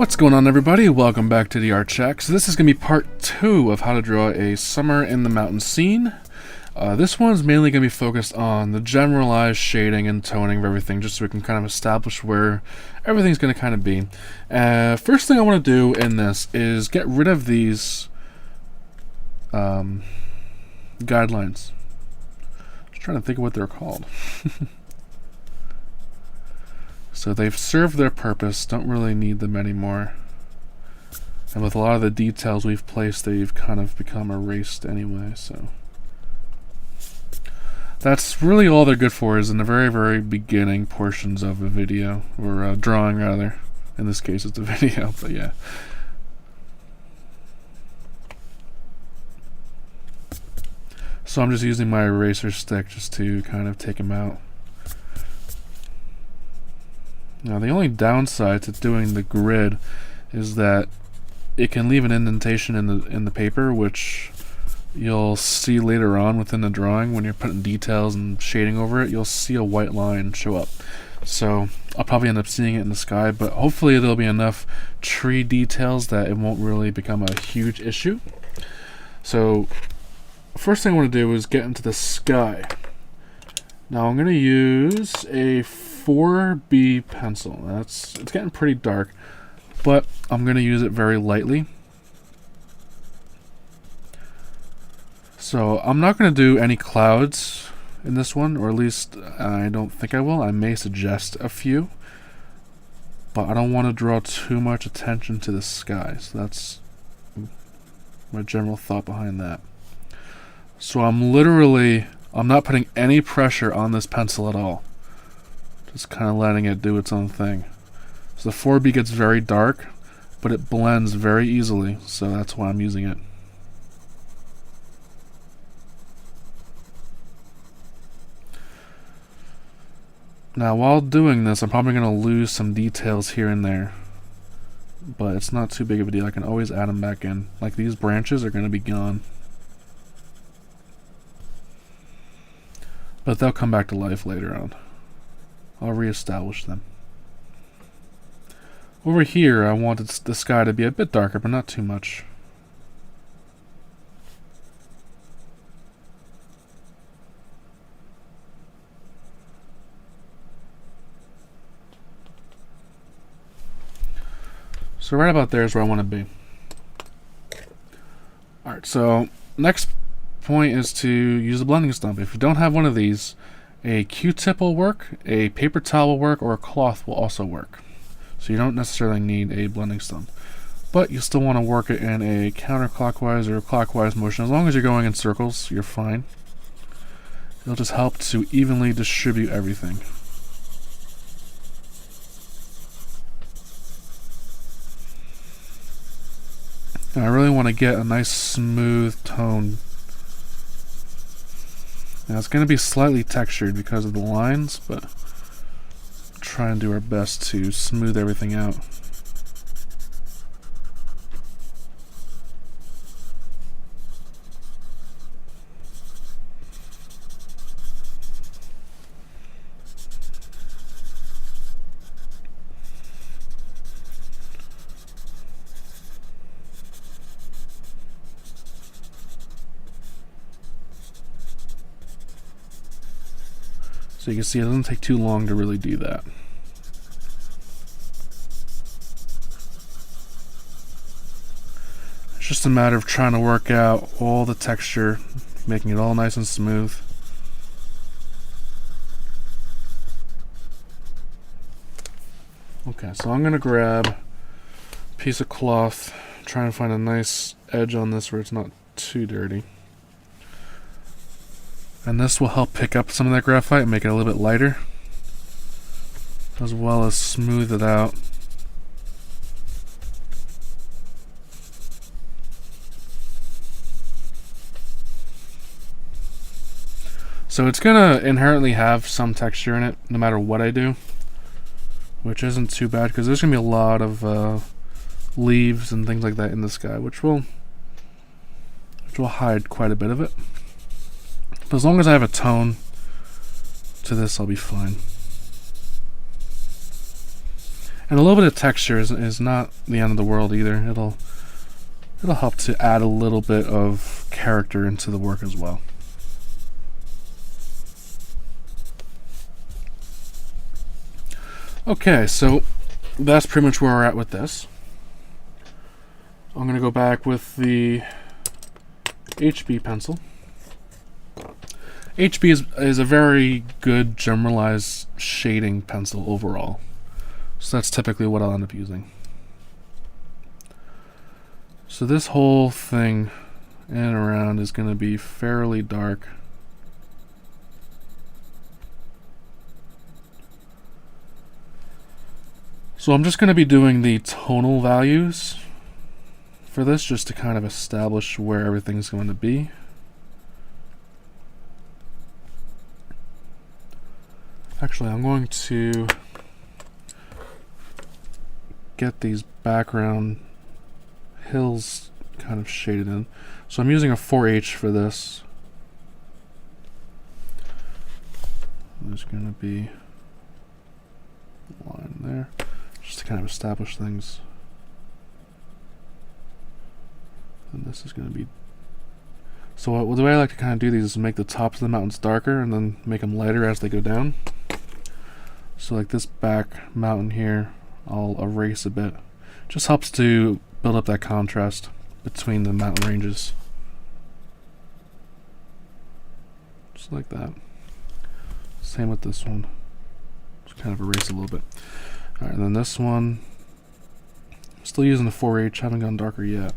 What's going on, everybody? Welcome back to the Art Shack. So this is going to be part 2 of how to draw a summer in the mountain scene. This one's mainly going to be focused on the generalized shading and toning of everything, just so we can kind of establish where everything's going to kind of be. First thing I want to do in this is get rid of these guidelines. Just trying to think of what they're called. So they've served their purpose, don't really need them anymore. And with a lot of the details we've placed, they've kind of become erased anyway, so. That's really all they're good for, is in the very, very beginning portions of a video, or a drawing rather. In this case it's a video, but yeah. So I'm just using my eraser stick just to kind of take them out. Now the only downside to doing the grid is that it can leave an indentation in the paper, which you'll see later on within the drawing when you're putting details and shading over it. You'll see a white line show up. So I'll probably end up seeing it in the sky, but hopefully there'll be enough tree details that it won't really become a huge issue. So first thing I want to do is get into the sky. Now I'm going to use a 4B pencil. It's getting pretty dark, but I'm going to use it very lightly. So I'm not going to do any clouds in this one, or at least I don't think I will. I may suggest a few, but I don't want to draw too much attention to the sky. So that's my general thought behind that. So I'm not putting any pressure on this pencil at all. Just kind of letting it do its own thing. So the 4B gets very dark, but it blends very easily, so that's why I'm using it. Now while doing this, I'm probably going to lose some details here and there, but it's not too big of a deal. I can always add them back in. Like these branches are going to be gone, but they'll come back to life later on. I'll reestablish them. Over here, I wanted the sky to be a bit darker, but not too much. So right about there is where I want to be. Alright, so next point is to use a blending stump. If you don't have one of these, a Q-tip will work, a paper towel will work, or a cloth will also work. So you don't necessarily need a blending stump. But you still want to work it in a counterclockwise or clockwise motion. As long as you're going in circles, you're fine. It'll just help to evenly distribute everything. And I really want to get a nice smooth tone. Now it's going to be slightly textured because of the lines, but try and do our best to smooth everything out. So you can see it doesn't take too long to really do that. It's just a matter of trying to work out all the texture, making it all nice and smooth. Okay, so I'm going to grab a piece of cloth, try and find a nice edge on this where it's not too dirty. And this will help pick up some of that graphite and make it a little bit lighter, as well as smooth it out. So it's going to inherently have some texture in it, no matter what I do, which isn't too bad, because there's going to be a lot of leaves and things like that in the sky, which will hide quite a bit of it. But as long as I have a tone to this, I'll be fine. And a little bit of texture is not the end of the world either. It'll help to add a little bit of character into the work as well. Okay, so that's pretty much where we're at with this. I'm going to go back with the HB pencil. HB is a very good generalized shading pencil overall. So that's typically what I'll end up using. So this whole thing in and around is going to be fairly dark. So I'm just going to be doing the tonal values for this just to kind of establish where everything's going to be. Actually, I'm going to get these background hills kind of shaded in. So I'm using a 4H for this. There's going to be a line there, just to kind of establish things. And this is going to be... So the way I like to kind of do these is make the tops of the mountains darker and then make them lighter as they go down. So like this back mountain here, I'll erase a bit. Just helps to build up that contrast between the mountain ranges. Just like that. Same with this one. Just kind of erase a little bit. Alright, and then this one, I'm still using the 4H, haven't gone darker yet.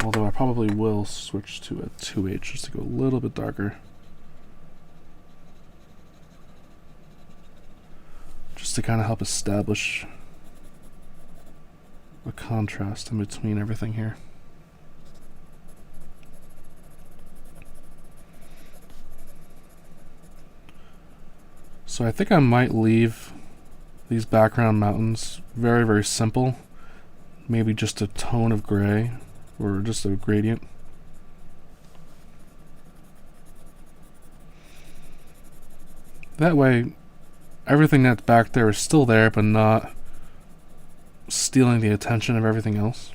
Although I probably will switch to a 2H just to go a little bit darker. Just to kind of help establish a contrast in between everything here. So I think I might leave these background mountains very, very simple. Maybe just a tone of gray or just a gradient. That way everything that's back there is still there, but not stealing the attention of everything else.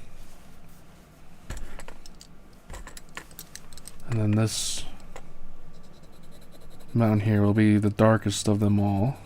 And then this mountain here will be the darkest of them all.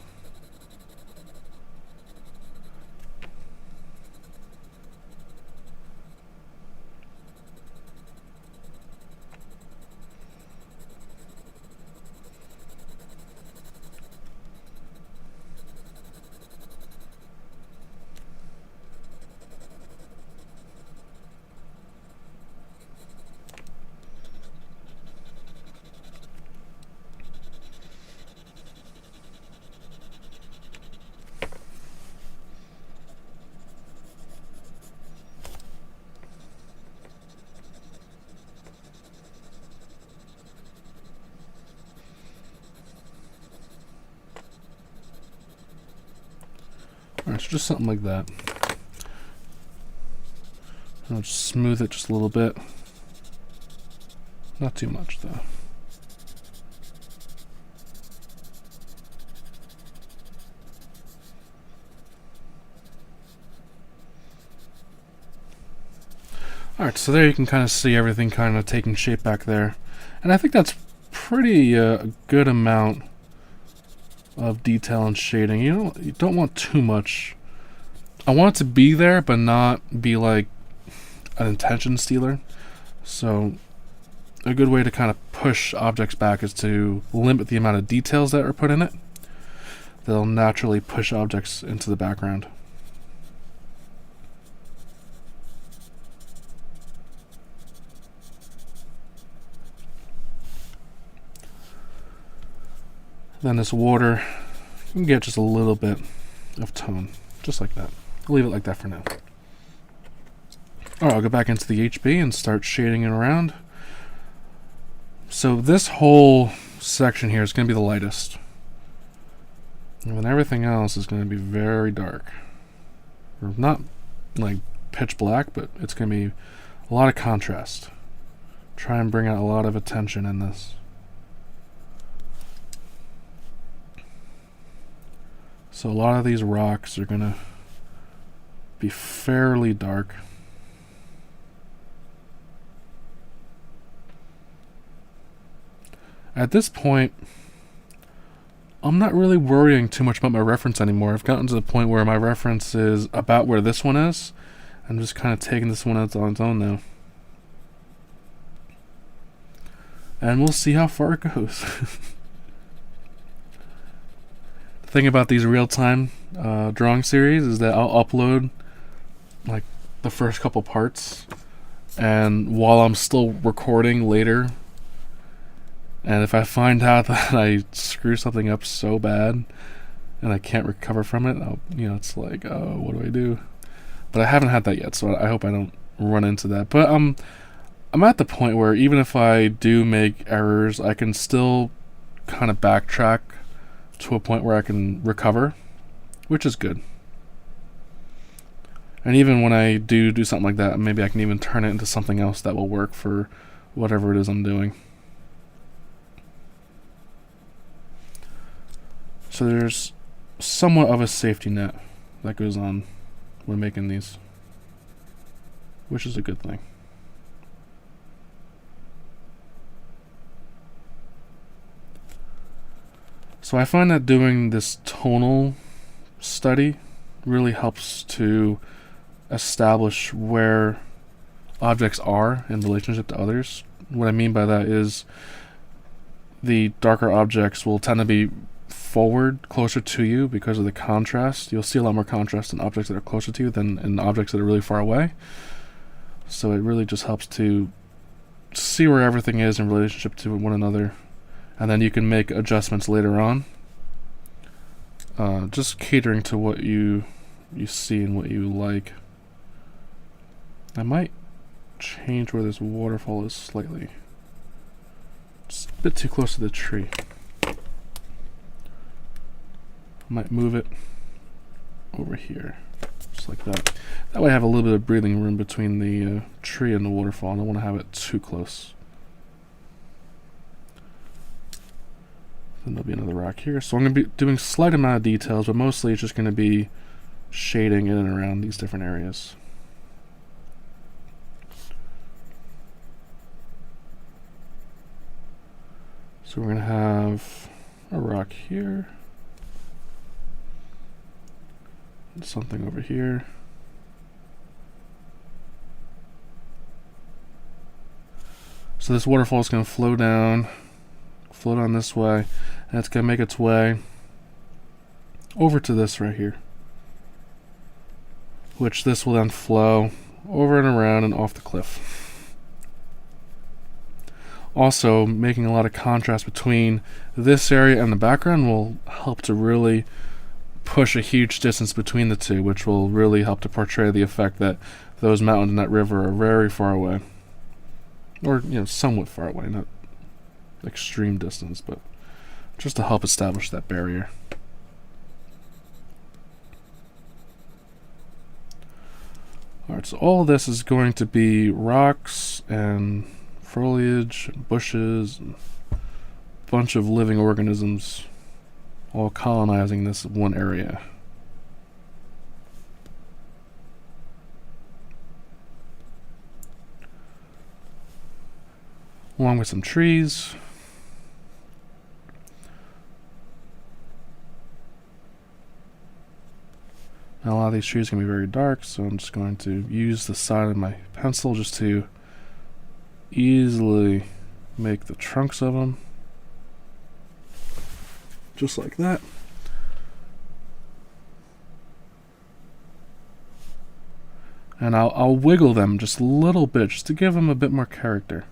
Alright, so just something like that. I'll just smooth it just a little bit. Not too much though. Alright, so there you can kind of see everything kind of taking shape back there. And I think that's pretty a good amount of detail and shading. You don't want too much. I want it to be there, but not be like an attention stealer. So a good way to kind of push objects back is to limit the amount of details that are put in it. They'll naturally push objects into the background. Then this water, you can get just a little bit of tone, just like that. I'll leave it like that for now. Alright, I'll go back into the HB and start shading it around. So this whole section here is going to be the lightest. And then everything else is going to be very dark. Or not like pitch black, but it's going to be a lot of contrast. Try and bring out a lot of attention in this. So a lot of these rocks are going to be fairly dark. At this point, I'm not really worrying too much about my reference anymore. I've gotten to the point where my reference is about where this one is. I'm just kind of taking this one out on its own now. And we'll see how far it goes. The thing about these real-time drawing series is that I'll upload like the first couple parts, and while I'm still recording later, and if I find out that I screw something up so bad and I can't recover from it, it's like, oh, what do I do? But I haven't had that yet, so I hope I don't run into that. But I'm at the point where even if I do make errors, I can still kind of backtrack to a point where I can recover, which is good. And even when I do something like that, maybe I can even turn it into something else that will work for whatever it is I'm doing. So there's somewhat of a safety net that goes on when making these, which is a good thing. So I find that doing this tonal study really helps to establish where objects are in relationship to others. What I mean by that is the darker objects will tend to be forward, closer to you because of the contrast. You'll see a lot more contrast in objects that are closer to you than in objects that are really far away. So it really just helps to see where everything is in relationship to one another, and then you can make adjustments later on, just catering to what you see and what you like. I might change where this waterfall is slightly. It's a bit too close to the tree. Might move it over here, just like that. That way I have a little bit of breathing room between the tree and the waterfall. I don't want to have it too close. Then there'll be another rock here. So I'm going to be doing a slight amount of details, but mostly it's just going to be shading in and around these different areas. So we're going to have a rock here. Something over here. So this waterfall is going to flow down this way, and it's going to make its way over to this right here, which this will then flow over and around and off the cliff. Also, making a lot of contrast between this area and the background will help to really push a huge distance between the two, which will really help to portray the effect that those mountains and that river are very far away, or somewhat far away, not extreme distance, but just to help establish that barrier. Alright, so all of this is going to be rocks and foliage and bushes and a bunch of living organisms all colonizing this one area. Along with some trees. Now a lot of these trees can be very dark, so I'm just going to use the side of my pencil just to easily make the trunks of them. Just like that. And I'll wiggle them just a little bit, just to give them a bit more character.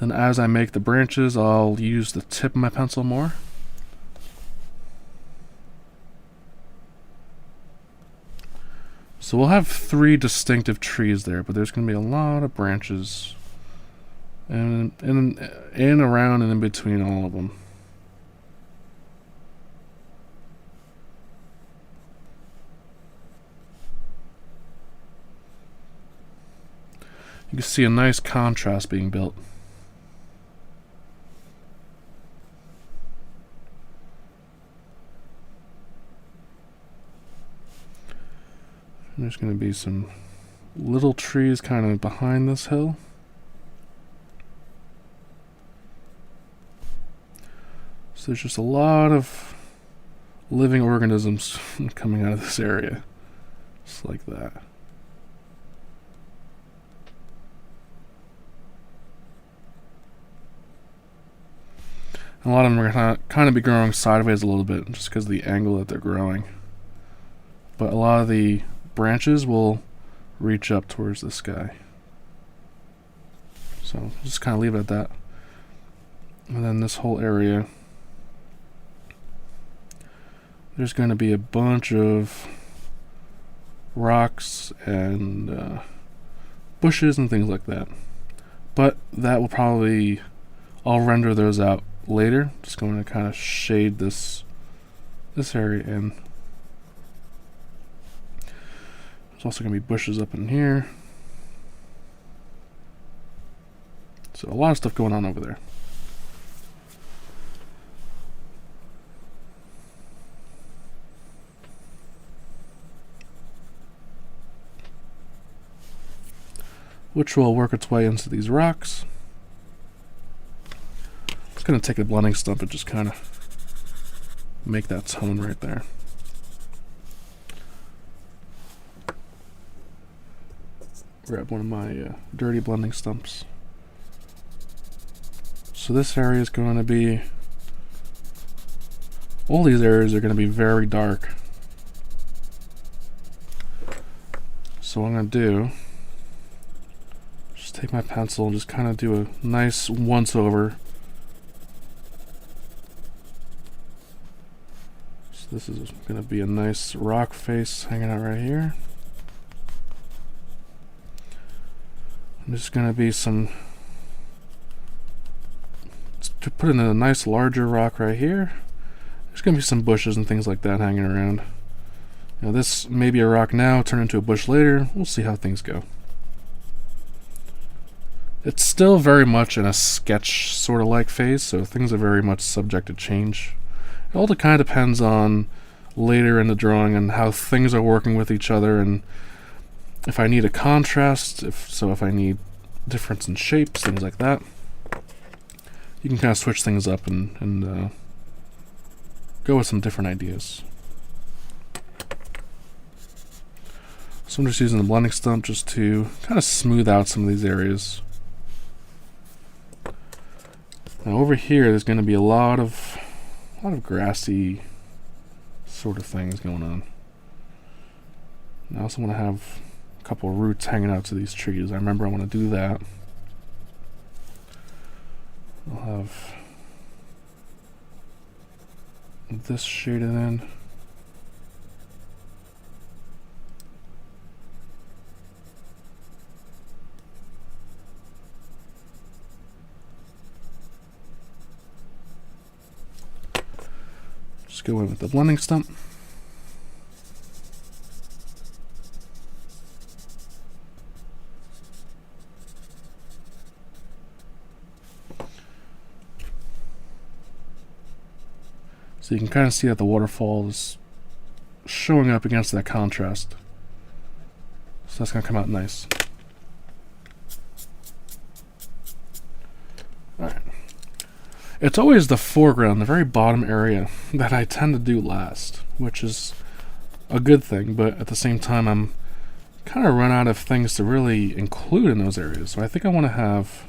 Then as I make the branches, I'll use the tip of my pencil more. So we'll have 3 distinctive trees there, but there's going to be a lot of branches and in, around, and in between all of them. You can see a nice contrast being built. There's going to be some little trees kind of behind this hill. So there's just a lot of living organisms coming out of this area. Just like that. And a lot of them are going to kind of be growing sideways a little bit just because of the angle that they're growing. But a lot of the branches will reach up towards the sky. So just kind of leave it at that. And then this whole area, there's going to be a bunch of rocks and bushes and things like that. But that will probably, I'll render those out later. Just going to kind of shade this area in. There's also going to be bushes up in here. So a lot of stuff going on over there. Which will work its way into these rocks. Just going to take a blending stump and just kind of make that tone right there. Grab one of my dirty blending stumps. So this area is going to be, all these areas are going to be very dark. So what I'm going to do, just take my pencil and just kind of do a nice once over. So this is going to be a nice rock face hanging out right here. There's going to be some, to put in a nice larger rock right here. There's going to be some bushes and things like that hanging around. Now this may be a rock now, turn into a bush later. We'll see how things go. It's still very much in a sketch sort of like phase, so things are very much subject to change. It all kind of depends on later in the drawing and how things are working with each other, and if I need a contrast, if I need difference in shapes, things like that. You can kind of switch things up and go with some different ideas. So I'm just using the blending stump just to kind of smooth out some of these areas. Now over here, there's going to be a lot of grassy sort of things going on. I also want to have a couple of roots hanging out to these trees. I remember I want to do that. I'll have this shaded in. Just go in with the blending stump. So you can kind of see that the waterfall is showing up against that contrast. So that's going to come out nice. Alright. It's always the foreground, the very bottom area, that I tend to do last, which is a good thing, but at the same time I'm kind of run out of things to really include in those areas. So I think I want to have,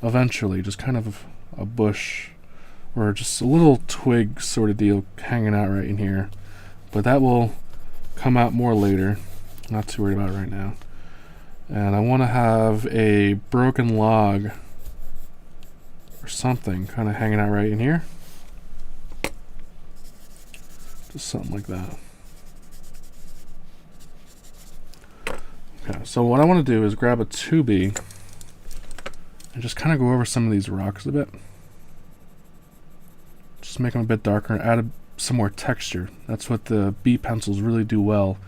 eventually, just kind of a bush or just a little twig sort of deal hanging out right in here. But that will come out more later. Not too worried about it right now. And I want to have a broken log or something kind of hanging out right in here. Just something like that. Okay, so what I want to do is grab a 2B and just kind of go over some of these rocks a bit. Just make them a bit darker and add some more texture. That's what the B pencils really do well,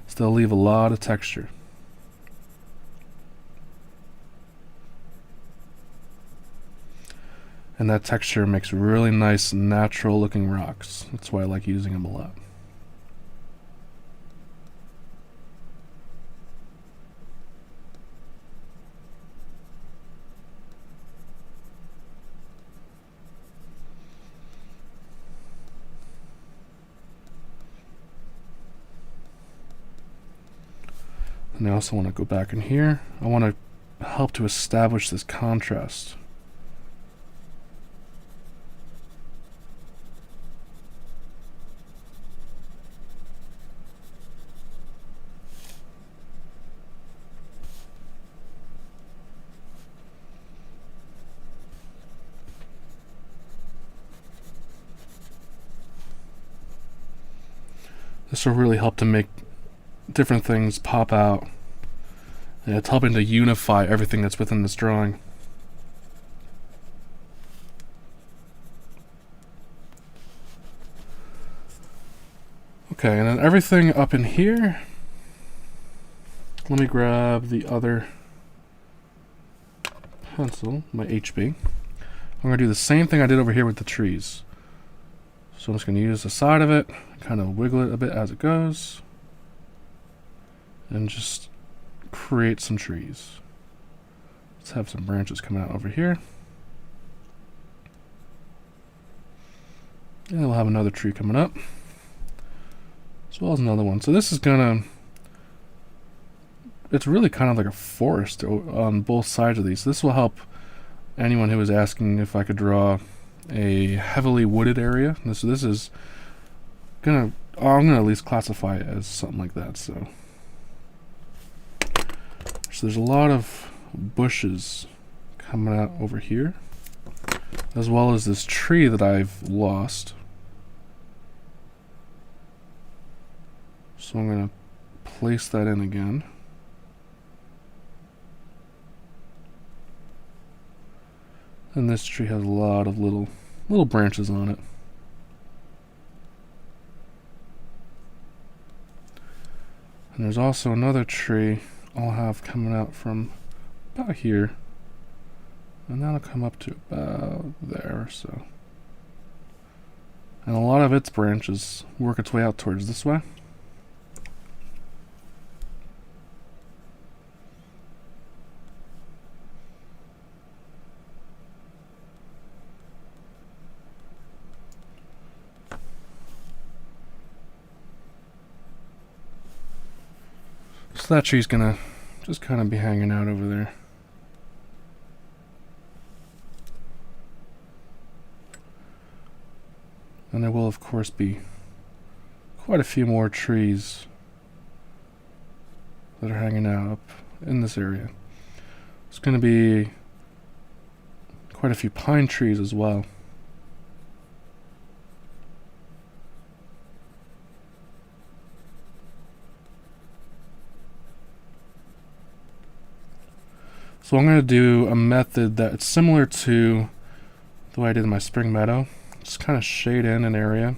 is they'll leave a lot of texture. And that texture makes really nice, natural looking rocks. That's why I like using them a lot. And I also want to go back in here. I want to help to establish this contrast. This will really help to make different things pop out. And it's helping to unify everything that's within this drawing. Okay, and then everything up in here, let me grab the other pencil, my HB. I'm going to do the same thing I did over here with the trees. So I'm just going to use the side of it, kind of wiggle it a bit as it goes, and just create some trees. Let's have some branches coming out over here. And we'll have another tree coming up, as well as another one. So this is gonna, it's really kind of like a forest on both sides of these. This will help anyone who is asking if I could draw a heavily wooded area. This is gonna, I'm gonna at least classify it as something like that. So there's a lot of bushes coming out over here, as well as this tree that I've lost. So I'm going to place that in again. And this tree has a lot of little branches on it. And there's also another tree I'll have coming out from about here, and that'll come up to about there or so. And a lot of its branches work its way out towards this way. So that tree's gonna just kind of be hanging out over there. And there will of course be quite a few more trees that are hanging out up in this area. It's gonna be quite a few pine trees as well. So I'm going to do a method that's similar to the way I did in my spring meadow. Just kind of shade in an area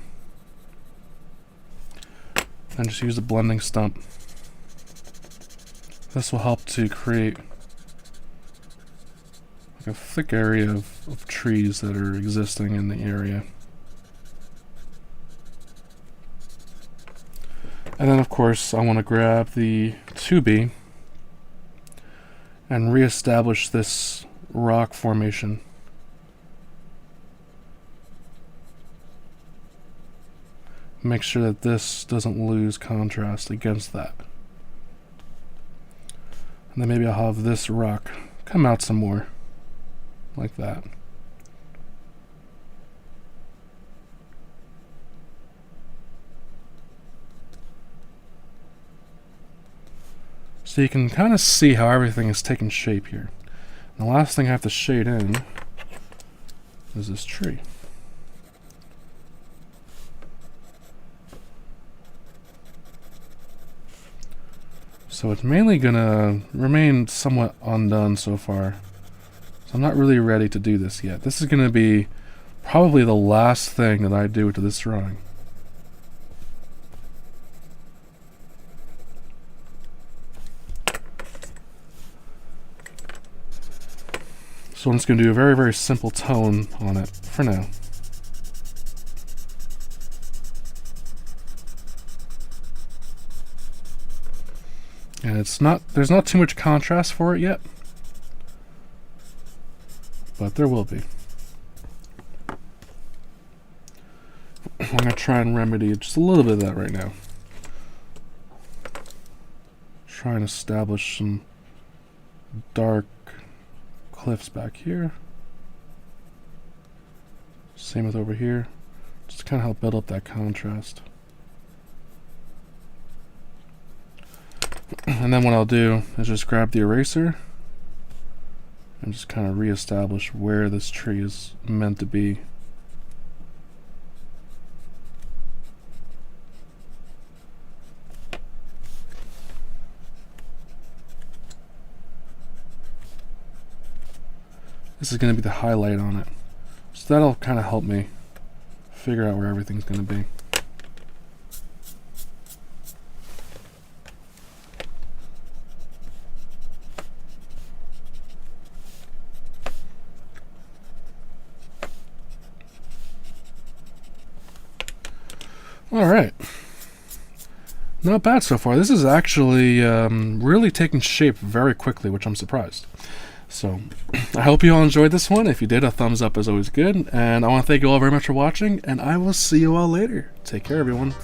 and just use the blending stump. This will help to create like a thick area of trees that are existing in the area. And then of course I want to grab the 2B and reestablish this rock formation. Make sure that this doesn't lose contrast against that. And then maybe I'll have this rock come out some more, like that. So you can kind of see how everything is taking shape here. And the last thing I have to shade in is this tree. So it's mainly gonna remain somewhat undone so far. So I'm not really ready to do this yet. This is gonna be probably the last thing that I do to this drawing. So I'm just going to do a very, very simple tone on it for now. And there's not too much contrast for it yet, but there will be. I'm going to try and remedy just a little bit of that right now. try and establish some dark cliffs back here. Same with over here. Just to kind of help build up that contrast. And then what I'll do is just grab the eraser and just kind of reestablish where this tree is meant to be. This is going to be the highlight on it. So that'll kind of help me figure out where everything's going to be. Alright. Not bad so far. This is actually really taking shape very quickly, which I'm surprised. So, I hope you all enjoyed this one. If you did, a thumbs up is always good. And I want to thank you all very much for watching, and I will see you all later. Take care, everyone.